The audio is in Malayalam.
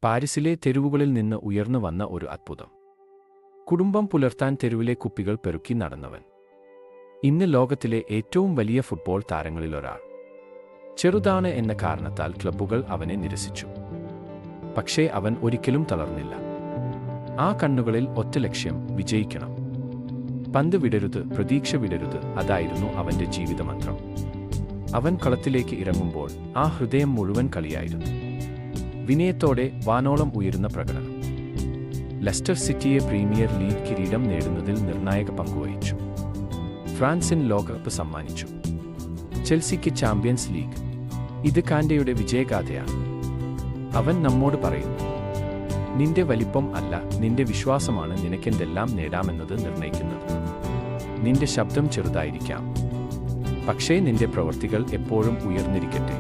പാരീസിലെ തെരുവുകളിൽ നിന്ന് ഉയർന്നു വന്ന ഒരു അത്ഭുതം. കുടുംബം പുലർത്താൻ തെരുവിലെ കുപ്പികൾ പെറുക്കി നടന്നവൻ. ഇന്ന് ലോകത്തിലെ ഏറ്റവും വലിയ ഫുട്ബോൾ താരങ്ങളിലൊരാൾ. ചെറുതാണ് എന്ന കാരണത്താൽ ക്ലബ്ബുകൾ അവനെ നിരസിച്ചു. പക്ഷേ അവൻ ഒരിക്കലും തളർന്നില്ല. ആ കണ്ണുകളിൽ ഒറ്റ ലക്ഷ്യം: വിജയിക്കണം. പന്ത് വിടരുത്, പ്രതീക്ഷ വിടരുത്, അതായിരുന്നു അവന്റെ ജീവിതമന്ത്രം. അവൻ കളത്തിലേക്ക് ഇറങ്ങുമ്പോൾ ആ ഹൃദയം മുഴുവൻ കളിയായിരുന്നു. വിനയത്തോടെ വാനോളം ഉയരുന്ന പ്രകടനം. ലെസ്റ്റർ സിറ്റിയെ പ്രീമിയർ ലീഗ് കിരീടം നേടുന്നതിൽ നിർണായക പങ്കുവഹിച്ചു. ഫ്രാൻസിന് ലോകകപ്പ് സമ്മാനിച്ചു. ചെൽസിക്ക് ചാമ്പ്യൻസ് ലീഗ്. ഇത് കാൻഡയുടെ വിജയഗാഥയാണ്. അവൻ നമ്മോട് പറയുന്നു, നിന്റെ വലിപ്പം അല്ല, നിന്റെ വിശ്വാസമാണ് നിനക്കെന്തെല്ലാം നേടാമെന്നത് നിർണ്ണയിക്കുന്നത്. നിന്റെ ശബ്ദം ചെറുതായിരിക്കാം, പക്ഷേ നിന്റെ പ്രവൃത്തികൾ എപ്പോഴും ഉയർന്നിരിക്കട്ടെ.